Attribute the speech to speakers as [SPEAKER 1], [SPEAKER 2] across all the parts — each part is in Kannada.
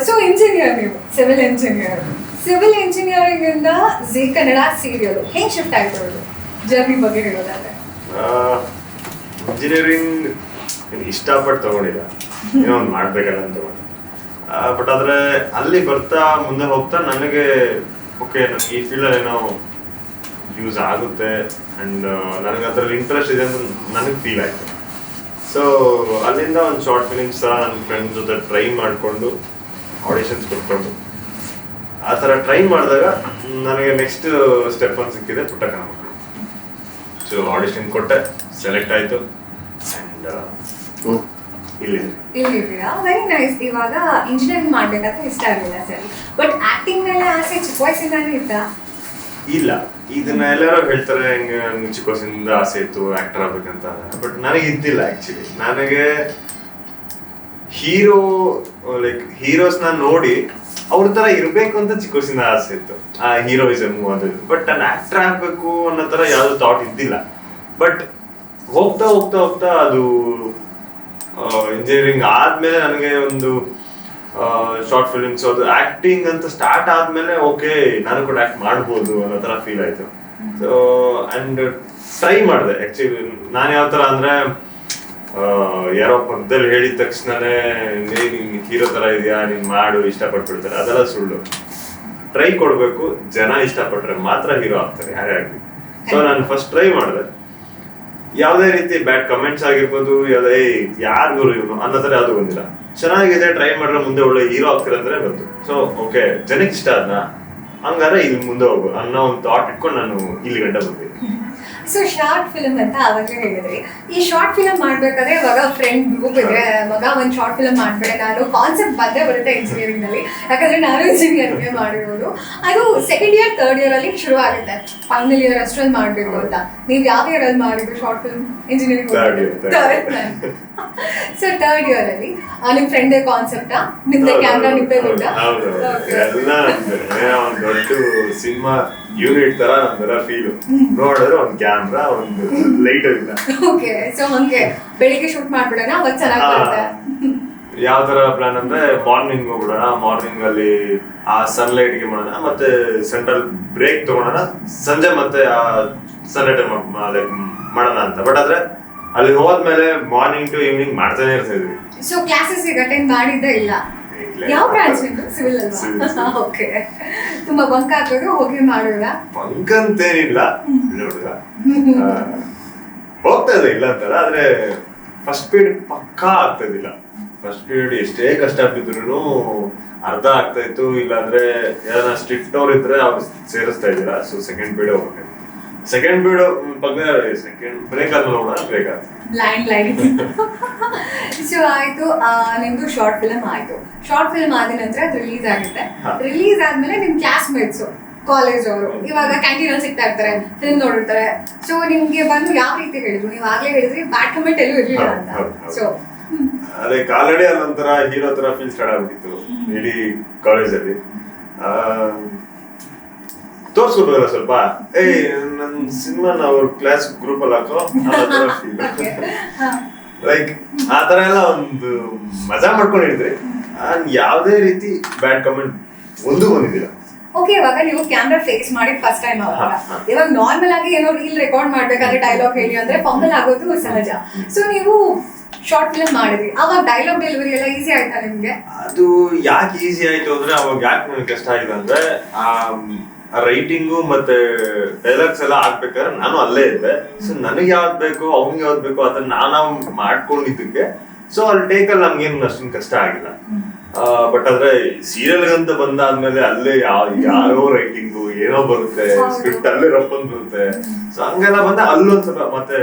[SPEAKER 1] ಸೊ ಇಂಜಿನಿಯರ್, ನೀವು ಸಿವಿಲ್ ಇಂಜಿನಿಯರಿಂಗ್ ಇಂದ ಜಿ ಕನ್ನಡ ಸೀರಿಯಲ್ ಹೆಂಗ್ ಶಿಫ್ಟ್ ಆಗ್ಬೋದು ಜರ್ನಿ ಬಗ್ಗೆ ಹೇಳೋದಾದ್ರೆ?
[SPEAKER 2] ಇಂಜಿನಿಯರಿಂಗ್ ಇಷ್ಟಪಟ್ಟು ತಗೊಂಡಿಲ್ಲ, ಏನೋ ಒಂದು ಮಾಡ್ಬೇಕಲ್ಲ ಅಂತ ತಗೊಂಡೆ. ಬಟ್ ಆದ್ರೆ ಅಲ್ಲಿ ಬರ್ತಾ ಮುಂದೆ ಹೋಗ್ತಾ ನನಗೆ ಓಕೆ ನನಗೆ ಈ ಫೀಲ್ಡಲ್ಲಿ ಏನೋ ಯೂಸ್ ಆಗುತ್ತೆ ಆ್ಯಂಡ್ ನನಗೆ ಅದರಲ್ಲಿ ಇಂಟ್ರೆಸ್ಟ್ ಇದೆ ಅಂತ ನನಗೆ ಫೀಲ್ ಆಯಿತು. ಸೊ ಅಲ್ಲಿಂದ ಒಂದು ಶಾರ್ಟ್ ಫಿಲಿಮ್ಸ್ ನನ್ನ ಫ್ರೆಂಡ್ ಜೊತೆ ಟ್ರೈ ಮಾಡಿಕೊಂಡು ಆಡಿಷನ್ಸ್ ಕೊಟ್ಕೊಂಡು ಆ ಥರ ಟ್ರೈ ಮಾಡಿದಾಗ ನನಗೆ ನೆಕ್ಸ್ಟ್ ಸ್ಟೆಪ್ ಒಂದು ಸಿಕ್ಕಿದೆ ಪುಟ್ಟ ಕನ್ನಡ ಮಕ್ಕಳು. ಸೊ ಆಡಿಷನ್ ಕೊಟ್ಟೆ, ಸೆಲೆಕ್ಟ್ ಆಯಿತು ಆ್ಯಂಡ್
[SPEAKER 1] ಇಲ್ಲಿದ್ದೀರಾ. Very nice. ಇವಾಗ ಇಂಜಿನಿಯರಿಂಗ್ ಮಾಡ್ಬೇಕಾದ್ರೆ ಇಷ್ಟ ಆಗಲಿಲ್ಲ ಸರಿ, ಬಟ್ ಆಕ್ಟಿಂಗ್ ಮೇಲೆ ಆಸೆ ಚಿಕ್ಕ ವಯಸ್ಸಿಂದಾನೇ ಇತ್ತಾ?
[SPEAKER 2] ಇಲ್ಲ, ಇದನ್ನ ಎಲ್ಲರೂ ಹೇಳ್ತಾರೆ ಹೆಂಗೆ ಚಿಕ್ಕ ವಯಸ್ಸಿಂದ ಆಸೆ ಇತ್ತು ಆಕ್ಟರ್ ಆಗ್ಬೇಕಂತ. ಬಟ್ ನನಗೆ ಇದ್ದಿಲ್ಲ ಆಕ್ಚುಲಿ. ನನಗೆ ಹೀರೋಸ್ನ ನೋಡಿ ಅವ್ರ ತರ ಇರ್ಬೇಕು ಅಂತ ಚಿಕ್ಕ ವಯಸ್ಸಿಂದ ಆಸೆ ಇತ್ತು, ಆ ಹೀರೋಯಿಸಮ್ ಅದು. ಬಟ್ ನಾನು ಆಕ್ಟರ್ ಆಗ್ಬೇಕು ಅನ್ನೋ ತರ ಯಾವ್ದು ಥಾಟ್ ಇದ್ದಿಲ್ಲ. ಬಟ್ ಹೋಗ್ತಾ ಹೋಗ್ತಾ ಹೋಗ್ತಾ ಅದು ಇಂಜಿನಿಯರಿಂಗ್ ಆದ್ಮೇಲೆ ನನಗೆ ಒಂದು ಶಾರ್ಟ್ ಫಿಲಿಮ್ಸ್ ಅದು ಆಕ್ಟಿಂಗ್ ಅಂತ ಸ್ಟಾರ್ಟ್ ಆದ್ಮೇಲೆ ಓಕೆ ನಾನು ಕೂಡ ಆಕ್ಟ್ ಮಾಡ್ಬೋದು ಅನ್ನೋ ತರ ಫೀಲ್ ಆಯ್ತು. ಸೊ ಅಂಡ್ ಟ್ರೈ ಮಾಡಿದೆ ಆಕ್ಚುಲಿ. ನಾನು ಯಾವ ತರ ಅಂದ್ರೆ ಯಾರೋ ಪಕ್ಕದಲ್ಲಿ ಹೇಳಿದ ತಕ್ಷಣನೇ ನೀನ್ ಹೀರೋ ತರ ಇದೆಯಾ, ನೀನ್ ಮಾಡು, ಇಷ್ಟಪಟ್ಬಿಡ್ತಾರೆ, ಅದೆಲ್ಲ ಸುಳ್ಳು. ಟ್ರೈ ಕೊಡ್ಬೇಕು, ಜನ ಇಷ್ಟಪಟ್ರೆ ಮಾತ್ರ ಹೀರೋ ಆಗ್ತಾರೆ ಯಾರೇ ಆಗ್ಲಿ. ಸೊ ನಾನು ಫಸ್ಟ್ ಟ್ರೈ ಮಾಡಿದೆ. ಯಾವುದೇ ರೀತಿ ಬ್ಯಾಡ್ ಕಮೆಂಟ್ಸ್ ಆಗಿರ್ಬೋದು, ಯಾವುದೇ ಯಾರಿಗೂ ಇವನು ಅನ್ನೋ ತರ ಯಾವ್ದು ಬಂದಿಲ್ಲ. ಚೆನ್ನಾಗಿದೆ, ಟ್ರೈ ಮಾಡ್ರೆ ಮುಂದೆ ಒಳ್ಳೆ ಹೀರೋ ಆಗ್ತಾರೆ ಅಂದ್ರೆ ಬಂತು. ಸೊ ಓಕೆ ಜನಕ್ಕೆ ಇಷ್ಟ ಅದನ್ನ, ಹಂಗಾರೆ ಇಲ್ಲಿ ಮುಂದೆ ಹೋಗು ಅನ್ನೋ ಒಂದು ಥಾಟ್ ಇಟ್ಕೊಂಡು ನಾನು ಇಲ್ಲಿ ಗಂಟೆ ಬಂದಿದ್ದೆ.
[SPEAKER 1] ಸೊ ಶಾರ್ಟ್ ಫಿಲ್ಮ್ ಅಂತ ಅವಾಗಲೇ ಹೇಳಿದ್ರಿ. ಈ ಶಾರ್ಟ್ ಫಿಲ್ಮ್ ಮಾಡ್ಬೇಕಾದ್ರೆ ಇವಾಗ ಫ್ರೆಂಡ್ ಗ್ರೂಪ್ ಇದ್ರೆ ಮಗ ಒಂದು ಶಾರ್ಟ್ ಫಿಲ್ಮ್ ಮಾಡ್ಬೇಡ, ನಾನು ಕಾನ್ಸೆಪ್ಟ್ ಬಂದೇ ಬರುತ್ತೆ ಇಂಜಿನಿಯರಿಂಗ್ ನಲ್ಲಿ, ಯಾಕಂದ್ರೆ ನಾನು ಇಂಜಿನಿಯರಿಂಗ್ ಮಾಡಿರೋದು. ಅದು ಸೆಕೆಂಡ್ ಇಯರ್ ಥರ್ಡ್ ಇಯರ್ ಅಲ್ಲಿ ಶುರು ಆಗುತ್ತೆ, ಫೈನಲ್ ಇಯರ್ ಅಷ್ಟರಲ್ಲಿ ಮಾಡ್ಬೇಕು ಅಂತ. ನೀವು ಯಾವ ಇಯರ್ ಅಲ್ಲಿ ಮಾಡಿದ್ರು short film engineering? So third year ಅಲ್ಲಿ ನಿಮ್ ಫ್ರೆಂಡ್ ಕಾನ್ಸೆಪ್ಟಾ, ನಿಮ್ದೆ ಕ್ಯಾಮ್ರಾ, ನಿಮ್ದೆ ದುಡ್ಡ?
[SPEAKER 2] ಎಲ್ಲ ದೊಡ್ಡ ಸಿನಿಮಾ ಯೂನಿಟ್ ತರ ನಮ್ದೆಲ್ಲ ಫೀಲ್. ನೋಡಿದ್ರೆ ಒಂದು ಕ್ಯಾಮ್ರಾ, ಒಂದು ಲೈಟ್ ಇಲ್ಲ.
[SPEAKER 1] ಓಕೆ, ಸೊ ಹಂಗೆ ಬೆಳಿಗ್ಗೆ ಶೂಟ್ ಮಾಡ್ಬಿಡೋಣ, ಅವತ್ತು ಚೆನ್ನಾಗಿ ಬರುತ್ತೆ.
[SPEAKER 2] ಯಾವ ತರ ಪ್ಲಾನ್ ಅಂದ್ರೆ ಮಾರ್ನಿಂಗ್ ಹೋಗ್ಬಿಡೋಣ, ಮಾರ್ನಿಂಗ್ ಅಲ್ಲಿ ಆ ಸನ್ಲೈಟ್ ಗೆ ಮಾಡೋಣ, ಮತ್ತೆ ಸೆಂಟ್ರಲ್ ಬ್ರೇಕ್ ತಗೊಳೋಣ, ಸಂಜೆ ಮತ್ತೆ ಆ ಸನ್ಲೈಟ್ ಮಾಡೋಣ ಅಂತ. ಬಟ್ ಆದ್ರೆ ಅಲ್ಲಿ ಹೋದ್ಮೇಲೆ ಮಾರ್ನಿಂಗ್ ಟು ಈವ್ನಿಂಗ್ ಮಾಡ್ತಾನೆ ಇರ್ತಾ ಇದ್ವಿ. ಸೊ
[SPEAKER 1] ಕ್ಲಾಸಸ್ ಅಟೆಂಡ್ ಮಾಡಿದ್ದೇ ಇಲ್ಲ? ಯಾವ ಬ್ರಾಂಚ್ ನಿಮ್ದು? ಸಿವಿಲ್ ಅಲ್ವಾ? ಓಕೆ. ತುಂಬಾ ಬಂಕ್ ಹಾಕೋದು, ಹೋಗಿ ಮಾಡೋದ?
[SPEAKER 2] ಬಂಕ್ ಅಂತೇನಿಲ್ಲ, ನೋಡುದ ಹೋಗ್ತಾ ಇದೆ, ಇಲ್ಲ ಅಂತಲ್ಲ. ಆದ್ರೆ ಫಸ್ಟ್ ಪೀರಿಯಡ್ ಪಕ್ಕಾ ಆಗ್ತಾ ಇದ್ದಿಲ್ಲ. ಫಸ್ಟ್ ಪೀರಿಯಡ್ ಎಷ್ಟೇ ಕಷ್ಟ ಬಿದ್ರು ಅರ್ಧ ಆಗ್ತಾ ಇತ್ತು. ಇಲ್ಲಾಂದ್ರೆ ಯಾರ ಸ್ಟ್ರಿಕ್ಟ್ ಅವ್ರು ಇದ್ರೆ ಅವ್ರು ಸೇರಿಸ್ತಾ ಇದ್ದೀರಾ. ಸೊ ಸೆಕೆಂಡ್ ಪೀರಿಯಡ್ ಹೋಗ್ಬೇಕು. ಸೆಕೆಂಡ್ ಪೀರಿಯಡ್ ಪಕ್ಕ ಸೆಕೆಂಡ್ ಬ್ರೇಕ್ ಆದ್ಮೇಲೆ ಹೋಗೋಣ, ಬ್ರೇಕ್ ಆಯ್ತು.
[SPEAKER 1] ಸೊ ಆಯ್ತು, ನಿಮ್ದು ಶಾರ್ಟ್ ಫಿಲ್ಮ್ ಆಯ್ತು. ಶಾರ್ಟ್ ಫಿಲ್ಮ್ ಆದ ನಂತರ ಅದು ರಿಲೀಸ್ ಆಗುತ್ತೆ. ರಿಲೀಸ್ ಆದ್ಮೇಲೆ ನಿಮ್ ಕ್ಲಾಸ್ ಮೇಟ್ಸ್ ಕಾಲೇಜ್ ಅವರು ಇವಾಗ ಕ್ಯಾಂಟೀನ್ ಅಲ್ಲಿ ಸಿಗ್ತಾ ಇರ್ತಾರೆ, ಫಿಲ್ಮ್ ನೋಡಿರ್ತಾರೆ. ಸೊ ನಿಮ್ಗೆ ಬಂದು ಯಾವ ರೀತಿ ಹೇಳಿದ್ರು? ನೀವು ಆಗ್ಲೇ ಹೇಳಿದ್ರಿ ಬ್ಯಾಡ್ ಕಮೆಂಟ್ ಎಲ್ಲೂ ಇರ್ಲಿಲ್ಲ ಅಂತ. ಸೊ
[SPEAKER 2] ಅದೇ ಆಲ್ರೆಡಿ ಅಲ್ಲೊಂಥರ ಹೀರೋ ತರ ಫೀಲ್ ಸ್ಟಾರ್ಟ್ ಆಗ್ಬಿಟ್ಟಿತ್ತು ಇಡೀ ಕಾಲೇಜಲ್ಲಿ. ತೋರ್ಸ್ಕೊಡ್ಬೇಕಲ್ಲ ಸ್ವಲ್ಪ, ನನ್ ಸಿನಿಮಾನ ಅವ್ರ ಕ್ಲಾಸ್ ಗ್ರೂಪ್ ಅಲ್ಲಿ ಹಾಕೋ ಲೈಕ್ ಆ ತರ ಎಲ್ಲ ಒಂದು ಮಜಾ ಮಾಡ್ಕೊಂಡಿದ್ರಿ. ಯಾವ್ದೇ ರೀತಿ ಬ್ಯಾಡ್ ಕಮೆಂಟ್ ಒಂದು ಬಂದಿದ್ದಿಲ್ಲ.
[SPEAKER 1] ಓಕೆ, ಇವಾಗ ನೀವು ಕ್ಯಾಮ್ರಾ ಫೇಸ್ ಮಾಡಿ ಫಸ್ಟ್ ಟೈಮ್ ಅವಾಗ, ಇವಾಗ ನಾರ್ಮಲ್ ಆಗಿ ಏನೋ ರೀಲ್ ರೆಕಾರ್ಡ್ ಮಾಡ್ಬೇಕಾದ್ರೆ ಡೈಲಾಗ್ ಹೇಳಿ ಅಂದ್ರೆ ಫಂಬಲ್ ಆಗೋದು ಸಹಜ. ಸೊ ನೀವು ಶಾರ್ಟ್ ಫಿಲ್ಮ್ ಮಾಡಿದ್ರಿ, ಅವಾಗ ಡೈಲಾಗ್ ಡೆಲಿವರಿ ಎಲ್ಲ ಈಸಿ ಆಯ್ತಾ ನಿಮ್ಗೆ?
[SPEAKER 2] ಅದು ಯಾಕೆ ಈಸಿ ಆಯ್ತು ಅಂದ್ರೆ ಅವಾಗ ಯಾಕೆ ನನಗೆ ಕಷ್ಟ ಆಗಿದೆ ಅಂದ್ರೆ ರೈಟಿಂಗು ಮತ್ತೆ ಡೈಲಾಗ್ಸ್ ಎಲ್ಲ ಆಗ್ಬೇಕಾದ್ರೆ ನಾನು ಅಲ್ಲೇ ಇದ್ದೆ. ಸೊ ನನಗೆ ಯಾವ್ದು ಬೇಕು, ಅವ್ನಿಗೆ ಯಾವ್ದು ಬೇಕು ಅದನ್ನ ನಾವು ಮಾಡ್ಕೊಂಡಿದ್ದಕ್ಕೆ ಸೊ ಅಲ್ಲಿ ಟೇಕಲ್ಲಿ ನಮ್ಗೇನು ಅಷ್ಟೊಂದು ಕಷ್ಟ ಆಗಿಲ್ಲ. ಬಟ್ ಆದ್ರೆ ಸೀರಿಯಲ್ಗಂತ ಬಂದಾದ್ಮೇಲೆ ಅಲ್ಲೇ ಯಾರೋ ರೈಟಿಂಗು ಏನೋ ಬರುತ್ತೆ, ಸ್ಕ್ರಿಪ್ಟ್ ಅಲ್ಲೇ ರಪ್ಪಂದ್ ಬರುತ್ತೆ. ಸೊ ಹಂಗೆಲ್ಲ ಬಂದ ಅಲ್ಲೊಂದ್ ಸ್ವಲ್ಪ ಮತ್ತೆ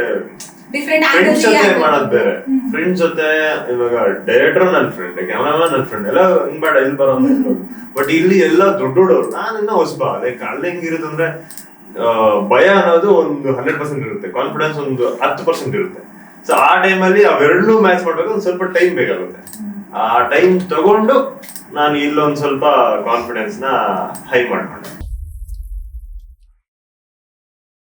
[SPEAKER 2] ಫ್ರೆಂಡ್ಸ್ ಜೊತೆ ಮಾಡೋದ್ ಬೇರೆ. ಫ್ರೆಂಡ್ಸ್ ಜೊತೆ ಇವಾಗ ಡೈರೆಕ್ಟರ್ ನನ್ನ ಫ್ರೆಂಡ್, ಕ್ಯಾಮರಾಮನ್ ನನ್ನ ಫ್ರೆಂಡ್, ಎಲ್ಲ ಹಿಂಗ್ ಬೇಡ ಇಲ್ಲಿ ಬರೋ. ಬಟ್ ಇಲ್ಲಿ ಎಲ್ಲ ದೊಡ್ಡೋಡವ್ರು, ನಾನಿನ್ನ ಹೊಸಬ. ಲೈಕ್ ಅಲ್ಲಿ ಹೆಂಗಿರುತ್ತೆ ಅಂದ್ರೆ ಭಯ ಅನ್ನೋದು ಒಂದು 100% ಇರುತ್ತೆ, ಕಾನ್ಫಿಡೆನ್ಸ್ ಒಂದು 10% ಇರುತ್ತೆ. ಸೊ ಆ ಟೈಮಲ್ಲಿ ಅವೆರಡನ್ನೂ ಮ್ಯಾಚ್ ಮಾಡ್ಬೇಕು, ಒಂದು ಸ್ವಲ್ಪ ಟೈಮ್ ಬೇಕಾಗುತ್ತೆ. ಆ ಟೈಮ್ ತಗೊಂಡು ನಾನು ಇಲ್ಲೊಂದು ಸ್ವಲ್ಪ ಕಾನ್ಫಿಡೆನ್ಸ್ ನ ಹೈ ಮಾಡ್ಕೊಂಡೆ.